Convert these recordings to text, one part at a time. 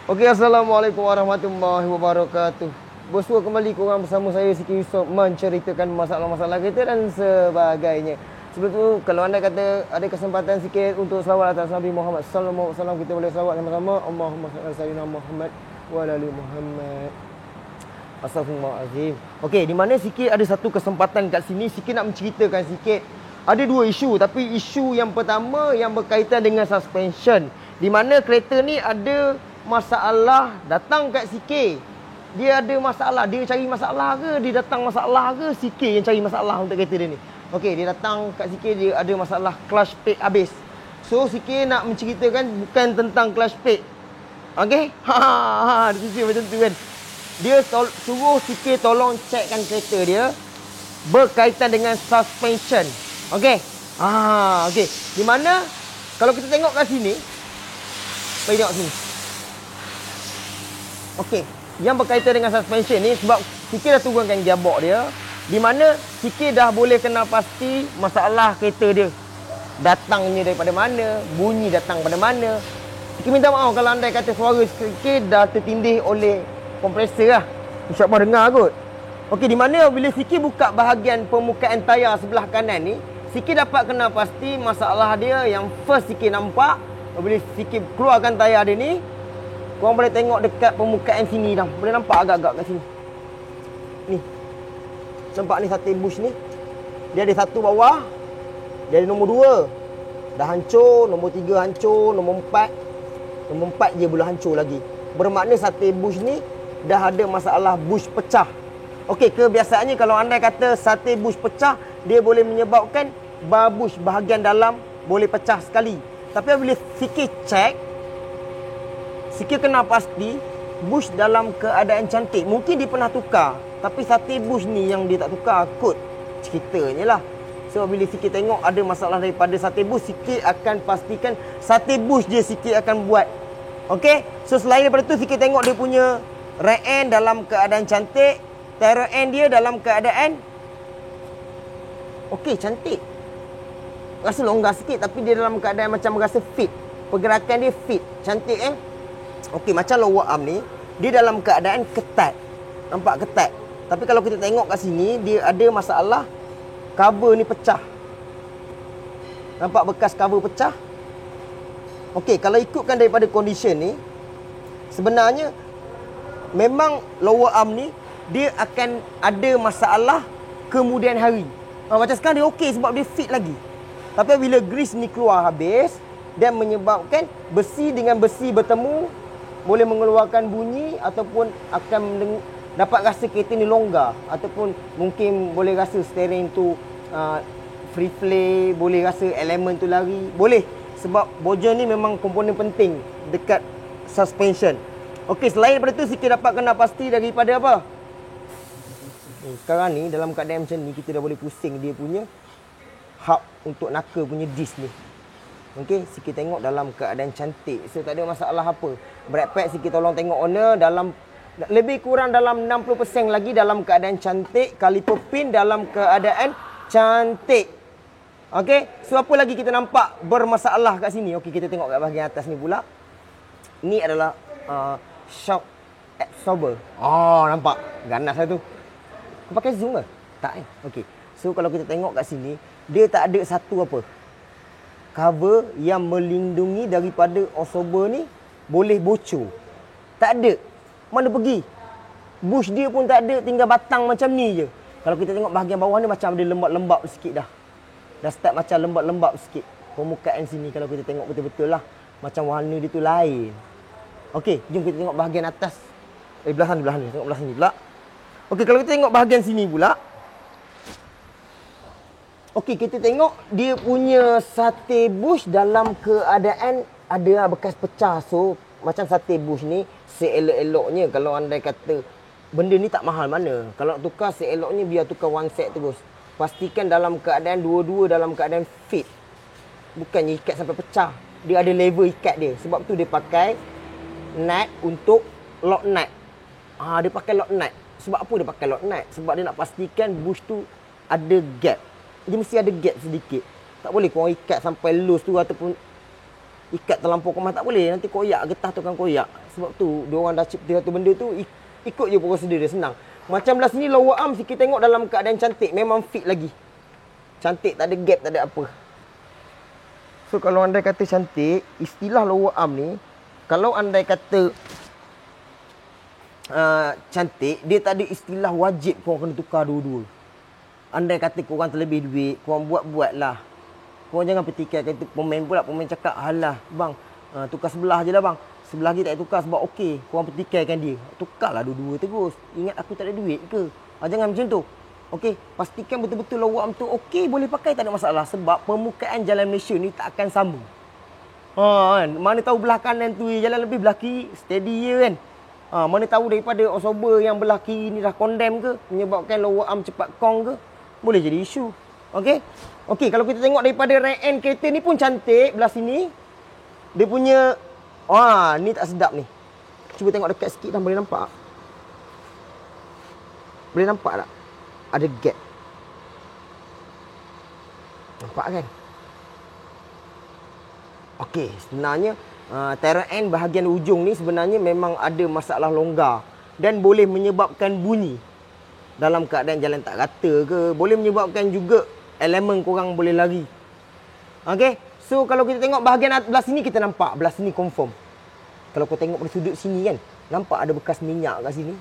Okey, Assalamualaikum warahmatullahi wabarakatuh. Bersua kembali korang bersama saya Siti Yusof menceritakan masalah-masalah kita dan sebagainya. Sebelum tu, kalau anda kata ada kesempatan sikit untuk selawat atas Nabi Muhammad sallallahu alaihi wasallam, kita boleh selawat sama-sama. Allahumma salli ala sayyidina Muhammad wa ala ali Muhammad. Astaghfirullahalazim. Okey, di mana sikit ada satu kesempatan kat sini, sikit nak menceritakan sikit. Ada dua isu, tapi isu yang pertama yang berkaitan dengan suspension. Di mana kereta ni ada masalah datang kat CK. Dia ada masalah, dia cari masalah ke, dia datang masalah ke, CK yang cari masalah untuk kereta dia ni. Okey, dia datang kat CK, dia ada masalah clutch plate habis. So CK nak menceritakan bukan tentang clutch plate. Okey? Dia cerita macam tu kan. Dia suruh CK tolong checkkan kereta dia berkaitan dengan suspension. Okey? Okey. Di mana kalau kita tengok kat sini, mari tengok sini. Okey, yang berkaitan dengan suspension ni sebab Siki dah turunkan gearbox dia, di mana Siki dah boleh kenal pasti masalah kereta dia. Datangnya daripada mana, bunyi datang pada mana. Siki minta maaf kalau anda kata suara Siki dah tertindih oleh kompresor lah. InsyaAllah dengar kot. Okey, di mana bila Siki buka bahagian permukaan tayar sebelah kanan ni, Siki dapat kenal pasti masalah dia yang first Siki nampak. Bila Siki keluarkan tayar dia ni, korang boleh tengok dekat permukaan sini dah. Boleh nampak agak-agak kat sini. Ni. Nampak ni satu bush ni. Dia ada satu bawah. Dia ada nombor 2. Dah hancur. Nombor 3 hancur. Nombor 4. Nombor 4 je belum hancur lagi. Bermakna satu bush ni dah ada masalah bush pecah. Okey, kebiasaannya kalau anda kata satu bush pecah, dia boleh menyebabkan bar bush bahagian dalam boleh pecah sekali. Tapi bila sikit check, Siki kenal pasti bush dalam keadaan cantik. Mungkin dia pernah tukar, tapi satu bush ni yang dia tak tukar kot ceritanya lah. So bila Siki tengok ada masalah daripada satu bush, Siki akan pastikan satu bush je Siki akan buat. Okey. So selain daripada tu, Siki tengok dia punya rear end dalam keadaan cantik, tail end dia dalam keadaan okey, cantik. Rasa longgar sikit tapi dia dalam keadaan macam rasa fit. Pergerakan dia fit, cantik Okey, macam lower arm ni, dia dalam keadaan ketat. Nampak ketat. Tapi kalau kita tengok kat sini, dia ada masalah cover ni pecah. Nampak bekas cover pecah? Okey, kalau ikutkan daripada condition ni, sebenarnya memang lower arm ni dia akan ada masalah kemudian hari. Macam sekarang dia okey sebab dia fit lagi. Tapi bila grease ni keluar habis dan menyebabkan besi dengan besi bertemu, boleh mengeluarkan bunyi ataupun akan dapat rasa kereta ni longgar, ataupun mungkin boleh rasa steering tu free play, boleh rasa elemen tu lari. Boleh, sebab bojor ni memang komponen penting dekat suspension. Okey, selain daripada tu, Siki dapat kenal pasti daripada apa? Sekarang ni dalam keadaan macam ni, kita dah boleh pusing dia punya hub untuk naka punya disc ni. Okey, Siki tengok dalam keadaan cantik. So tak ada masalah apa. Brake pad Siki tolong tengok owner dalam lebih kurang dalam 60% lagi dalam keadaan cantik. Caliper pin dalam keadaan cantik. Okey, so apa lagi kita nampak bermasalah kat sini? Okey, kita tengok kat bahagian atas ni pula. Ni adalah shock absorber. Nampak ganas lah tu. Kau pakai zoom ke? Tak Okey. So kalau kita tengok kat sini, dia tak ada satu apa, cover yang melindungi daripada absorber ni boleh bocor. Tak ada. Mana pergi? Bush dia pun tak ada, tinggal batang macam ni je. Kalau kita tengok bahagian bawah ni macam ada lembab-lembab sikit dah. Dah start macam lembab-lembab sikit. Permukaan sini kalau kita tengok betul-betul lah, macam warna dia tu lain. Okey, jom kita tengok bahagian atas. Belah ni. Tengok belah sini pula. Okey, kalau kita tengok bahagian sini pula. Okey, kita tengok dia punya sate bush dalam keadaan ada bekas pecah. So, macam sate bush ni, seelok-eloknya kalau anda kata benda ni tak mahal mana. Kalau nak tukar, seeloknya biar tukar one set terus. Pastikan dalam keadaan dua-dua dalam keadaan fit. Bukannya ikat sampai pecah. Dia ada level ikat dia. Sebab tu dia pakai nut untuk lock nut. Dia pakai lock nut. Sebab apa dia pakai lock nut? Sebab dia nak pastikan bush tu ada gap. Dia mesti ada gap sedikit. Tak boleh korang ikat sampai loose tu ataupun ikat terlampau kemas. Tak boleh. Nanti koyak, getah tu akan koyak. Sebab tu diorang dah cipta satu benda tu, ikut je prosedur dia, senang. Macam belah sini lower arm sikit tengok dalam keadaan cantik, memang fit lagi. Cantik, tak ada gap, tak ada apa. So kalau andai kata cantik, istilah lower arm ni, kalau andai kata cantik, dia tak ada istilah wajib korang kena tukar dua-dua. Andai kata korang terlebih duit, korang buat-buat lah. Korang jangan petikai kata pemain pula, pemain cakap, halah bang, tukar sebelah je lah bang. Sebelah lagi tak tukar sebab okey. Korang petikaikan dia. Tukarlah dua-dua terus. Ingat aku tak ada duit ke? Jangan macam tu. Okey, pastikan betul-betul lower arm tu okey, boleh pakai, tak ada masalah. Sebab permukaan jalan Malaysia ni tak akan sama. Kan? Mana tahu belah kanan tu jalan lebih, belah kiri steady je kan. Mana tahu daripada Osober yang belah kiri ni dah condemn ke, menyebabkan lower arm cepat kong ke, boleh jadi isu. Okey. Okey, kalau kita tengok daripada rear end kereta ni pun cantik belah sini. Dia punya ni tak sedap ni. Cuba tengok dekat sikit dah, boleh nampak? Boleh nampak tak? Ada gap. Nampak kan? Okey, sebenarnya tail end bahagian ujung ni sebenarnya memang ada masalah longgar dan boleh menyebabkan bunyi dalam keadaan jalan tak rata ke, boleh menyebabkan juga elemen korang boleh lari. Okey, so kalau kita tengok bahagian belah sini, kita nampak belah sini confirm. Kalau kau tengok dari sudut sini kan, nampak ada bekas minyak kat sini.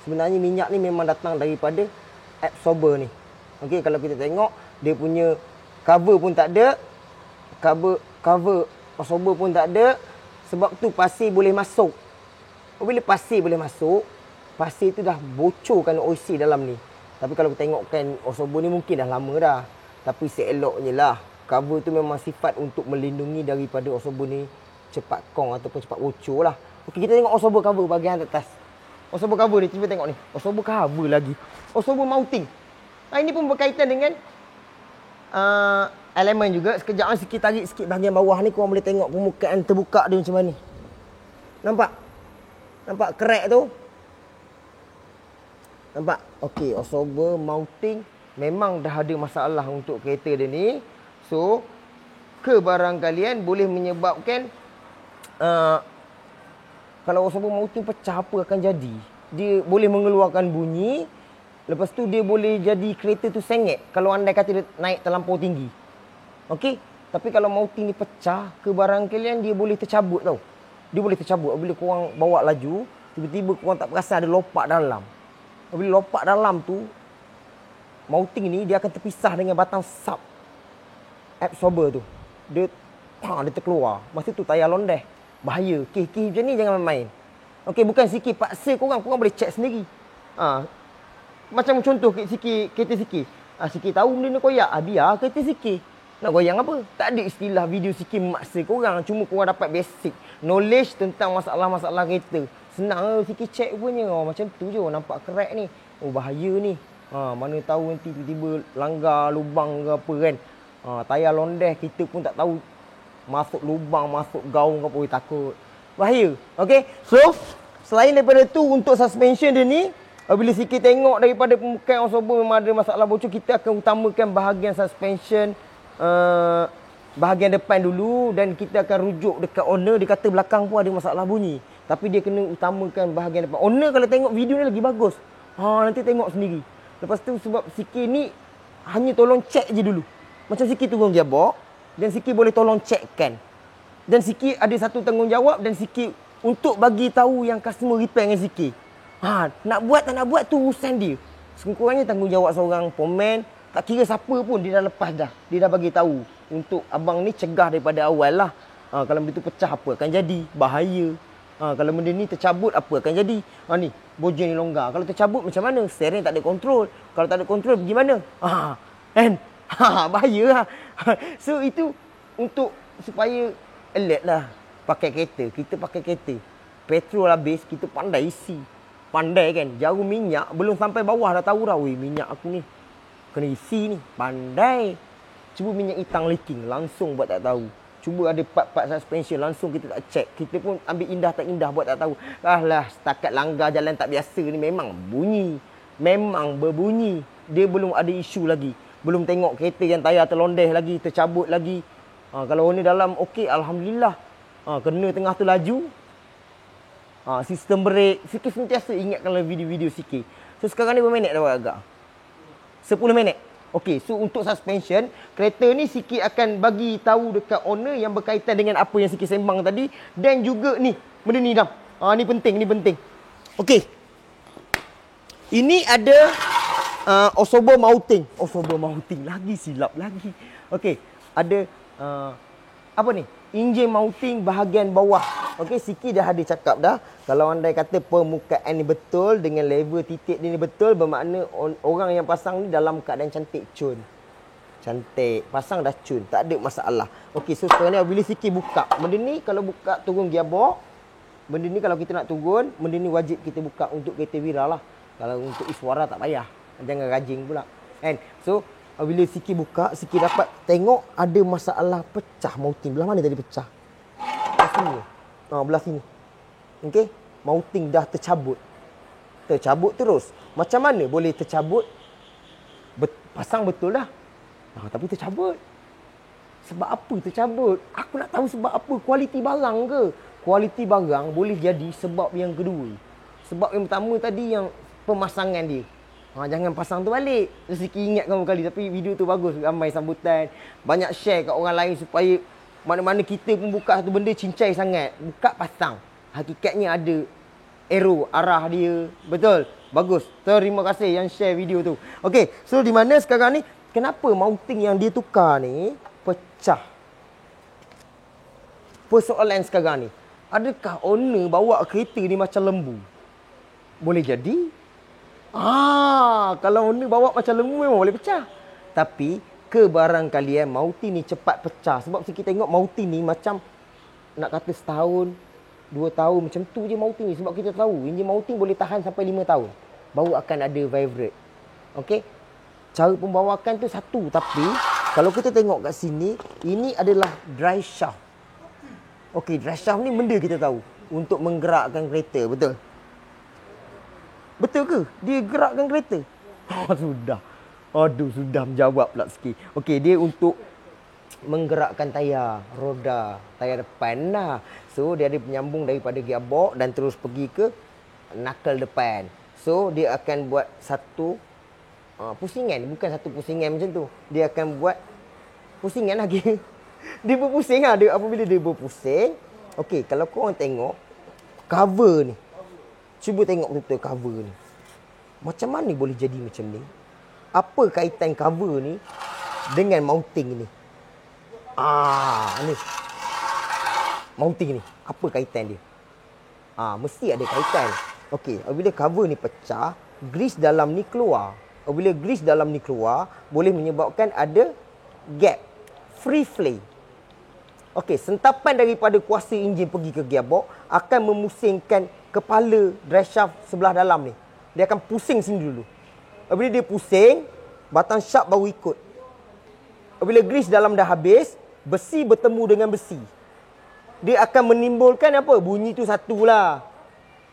Sebenarnya minyak ni memang datang daripada absorber ni. Okey, kalau kita tengok dia punya cover pun tak ada. Cover absorber pun tak ada. Sebab tu pasir boleh masuk. Bila pasir boleh masuk, pasir tu dah bocorkan OC dalam ni. Tapi kalau kita tengokkan absorber ni mungkin dah lama dah. Tapi seeloknya lah, cover tu memang sifat untuk melindungi daripada absorber ni cepat kong ataupun cepat bocor lah. Okey, kita tengok absorber cover bahagian atas. Absorber cover ni, cuba tengok ni. Absorber cover lagi. Absorber mounting. Ini pun berkaitan dengan elemen juga. Sekejap sikit tarik sikit bahagian bawah ni, korang boleh tengok permukaan terbuka dia macam mana. Nampak? Nampak crack tu? Nampak? Okey, absorber mounting memang dah ada masalah untuk kereta dia ni. So, kebarangkalian boleh menyebabkan kalau absorber mounting pecah, apa akan jadi? Dia boleh mengeluarkan bunyi. Lepas tu dia boleh jadi kereta tu sengit kalau andai kata dia naik terlampau tinggi. Okey? Tapi kalau mounting ni pecah, kebarangkalian dia boleh tercabut tau. Dia boleh tercabut. Bila korang bawa laju, tiba-tiba korang tak perasan ada lopak dalam. Bila lopak dalam tu, mounting ni dia akan terpisah dengan batang sub absorber tu. Dia terkeluar. Masa tu tayar londeh. Bahaya. Kes-kes macam ni jangan main-main. Okey, bukan sikit paksa korang boleh check sendiri. Macam contoh kereta sikit. Sikit tahu benda ni koyak. Biar kereta sikit. Nak goyang apa? Tak ada istilah video sikit memaksa korang. Cuma korang dapat basic knowledge tentang masalah-masalah kereta. Senang sikit check punya. Macam tu je. Nampak crack ni. Bahaya ni. Mana tahu nanti tiba-tiba langgar lubang ke apa kan. Tayar londeh kita pun tak tahu. Masuk lubang, masuk gaung ke apa. Takut. Bahaya. Okay. So, selain daripada tu, untuk suspension dia ni, bila sikit tengok daripada permukaan absorber memang ada masalah bocor, kita akan utamakan bahagian suspension, bahagian depan dulu, dan kita akan rujuk dekat owner. Dia kata belakang pun ada masalah bunyi. Tapi dia kena utamakan bahagian depan. Owner kalau tengok video ni lagi bagus. Nanti tengok sendiri. Lepas tu sebab sikit ni hanya tolong check je dulu. Macam sikit turun gearbox, dan sikit boleh tolong checkkan. Dan sikit ada satu tanggungjawab, dan sikit untuk bagi tahu yang customer repair dengan sikit. Nak buat tak nak buat tu urusan dia. Sekurang-kurangnya tanggungjawab seorang pomen, tak kira siapa pun dia dah lepas dah. Dia dah bagi tahu untuk abang ni cegah daripada awal lah. Kalau benda tu pecah apa akan jadi? Bahaya. Kalau benda ni tercabut apa akan jadi? Ni bojeng ni longgar. Kalau tercabut macam mana? Steering tak ada kontrol. Kalau tak ada kontrol pergi mana? Kan? Bahaya lah. So itu untuk supaya alert lah pakai kereta. Kita pakai kereta, petrol habis, kita pandai isi. Pandai kan? Jarum minyak belum sampai bawah dah tahu dah. Minyak aku ni kena isi ni. Pandai. Cuba minyak hitam leaking, langsung buat tak tahu. Cuba ada part-part suspension, langsung kita tak check. Kita pun ambil indah tak indah buat tak tahu. Setakat langgar jalan tak biasa ni memang bunyi. Memang berbunyi. Dia belum ada isu lagi. Belum tengok kereta yang tayar terlondeh lagi, tercabut lagi. Kalau ni dalam okey, alhamdulillah. Kena tengah tu laju. Sistem brake. Siki sentiasa ingat kalau video-video Siki. So sekarang ni berapa minit dah agak? 10 minit. Okey, so untuk suspension, kereta ni Siki akan bagi tahu dekat owner yang berkaitan dengan apa yang Siki sembang tadi dan juga ni, benda ni Dam. Ni penting, ni penting. Okey. Ini ada Osobo mounting. Osobo mounting lagi silap lagi. Okey, ada apa ni? Enjin mounting bahagian bawah. Okey, Siki dah ada cakap dah. Kalau andai kata permukaan ni betul dengan level titik dia ni betul, bermakna orang yang pasang ni dalam keadaan cantik cun. Cantik. Pasang dah cun. Tak ada masalah. Okey, so sekarang ni bila Siki buka. Benda ni kalau buka turun gearbox. Benda ni kalau kita nak turun, benda ni wajib kita buka untuk kereta viral lah. Kalau untuk iswara tak payah. Jangan rajing pula. Kan? So, bila Siki buka, Siki dapat tengok ada masalah pecah mounting. Belah mana tadi pecah? Belah sini. Belah sini. Okey? Mounting dah tercabut. Tercabut terus. Macam mana boleh tercabut? Pasang betul dah. Tapi tercabut. Sebab apa tercabut? Aku nak tahu sebab apa. Kualiti barang ke? Kualiti barang boleh jadi sebab yang kedua. Sebab yang pertama tadi yang pemasangan dia. Jangan pasang tu balik. Siki ingatkan berkali. Tapi video tu bagus. Ramai sambutan. Banyak share kat orang lain supaya mana-mana kita pun buka satu benda cincai sangat. Buka pasang. Hakikatnya ada arrow arah dia. Betul? Bagus. Terima kasih yang share video tu. Okey. So di mana sekarang ni? Kenapa mounting yang dia tukar ni pecah? Persoalan sekarang ni. Adakah owner bawa kereta ni macam lembu? Boleh jadi. Kalau owner bawa macam lembu memang boleh pecah. Tapi kebarangkalian mounting ni cepat pecah. Sebab kita tengok mounting ni macam nak kata setahun, 2 tahun macam tu je mounting ni. Sebab kita tahu enjin mounting boleh tahan sampai 5 tahun. Baru akan ada vibrate. Okey. Cara pembawakan tu satu. Tapi kalau kita tengok kat sini, ini adalah dry shaft. Okey, dry shaft ni benda kita tahu untuk menggerakkan kereta, betul? Betul ke? Dia gerakkan kereta? Sudah. Aduh, sudah menjawab pula sikit. Okey, dia untuk menggerakkan tayar, roda, tayar depan lah. So, dia ada penyambung daripada gearbox dan terus pergi ke knuckle depan. So, dia akan buat satu pusingan. Bukan satu pusingan macam tu. Dia akan buat pusingan lagi. Dia berpusing lah. Apabila dia berpusing. Okey, kalau korang tengok cover ni. Cuba tengok betul cover ni. Macam mana boleh jadi macam ni? Apa kaitan cover ni dengan mounting ni? Ni. Mounting ni. Apa kaitan dia? Mesti ada kaitan. Okey, apabila cover ni pecah, grease dalam ni keluar. Apabila grease dalam ni keluar, boleh menyebabkan ada gap. Free flay. Okey, sentapan daripada kuasa enjin pergi ke gearbox akan memusingkan kepala drive shaft sebelah dalam ni. Dia akan pusing sini dulu. Apabila dia pusing, batang shaft baru ikut. Apabila grease dalam dah habis, besi bertemu dengan besi. Dia akan menimbulkan apa? Bunyi tu satulah.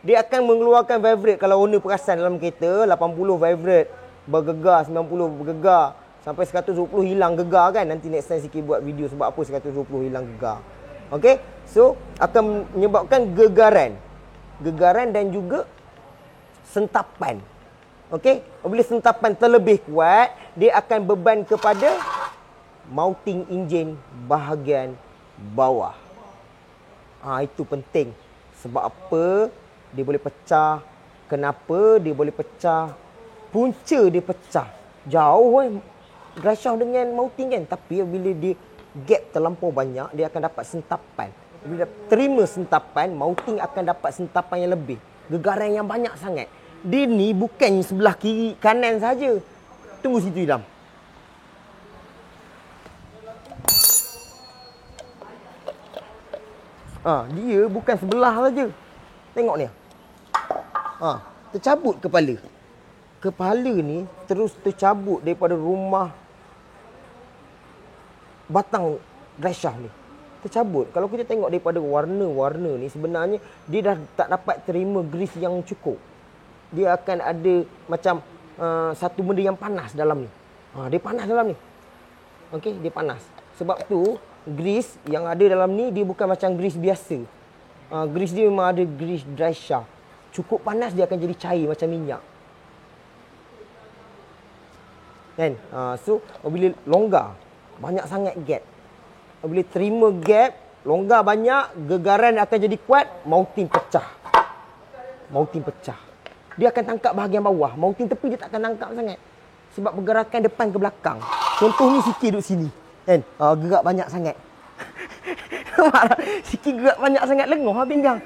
Dia akan mengeluarkan vibrate. Kalau owner perasan dalam kereta, 80 vibrate, bergegar, 90 bergegar. Sampai 120 hilang gegar kan. Nanti next time Siki buat video sebab apa 120 hilang gegar. Okey. So, akan menyebabkan gegaran. Gegaran dan juga sentapan. Okey. Apabila sentapan terlebih kuat, dia akan beban kepada mounting enjin bahagian bawah. Itu penting. Sebab apa dia boleh pecah? Kenapa dia boleh pecah? Punca dia pecah. Jauh dry shaft dengan mounting kan. Tapi bila dia gap terlampau banyak, dia akan dapat sentapan. Bila terima sentapan, mounting akan dapat sentapan yang lebih. Gegaran yang banyak sangat. Dia ni bukan sebelah kiri kanan saja. Tunggu situ Idam. Dia bukan sebelah saja. Tengok ni. Tercabut kepala. Kepala ni terus tercabut daripada rumah batang dry shaft ni. Tercabut. Kalau kita tengok daripada warna-warna ni, sebenarnya dia dah tak dapat terima grease yang cukup. Dia akan ada macam satu benda yang panas dalam ni. Dia panas dalam ni. Okey, dia panas. Sebab tu grease yang ada dalam ni dia bukan macam grease biasa. Grease dia memang ada grease dry shaft. Cukup panas dia akan jadi cair macam minyak. Kan? So, apabila longgar, banyak sangat gap. Apabila terima gap, longgar banyak, gegaran akan jadi kuat, mouting pecah. Mouting pecah. Dia akan tangkap bahagian bawah. Mouting tepi dia tak akan tangkap sangat. Sebab pergerakan depan ke belakang. Contohnya Siki duduk sini. Kan? Gerak banyak sangat. Siki gerak banyak sangat, lengoh pinggang.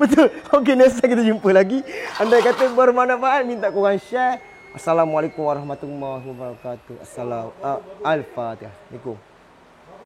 Betul. Okey, next time kita jumpa lagi. Andai kata bermanfaat, minta korang share. Assalamualaikum warahmatullahi wabarakatuh. Al-Fatihah. Assalamualaikum.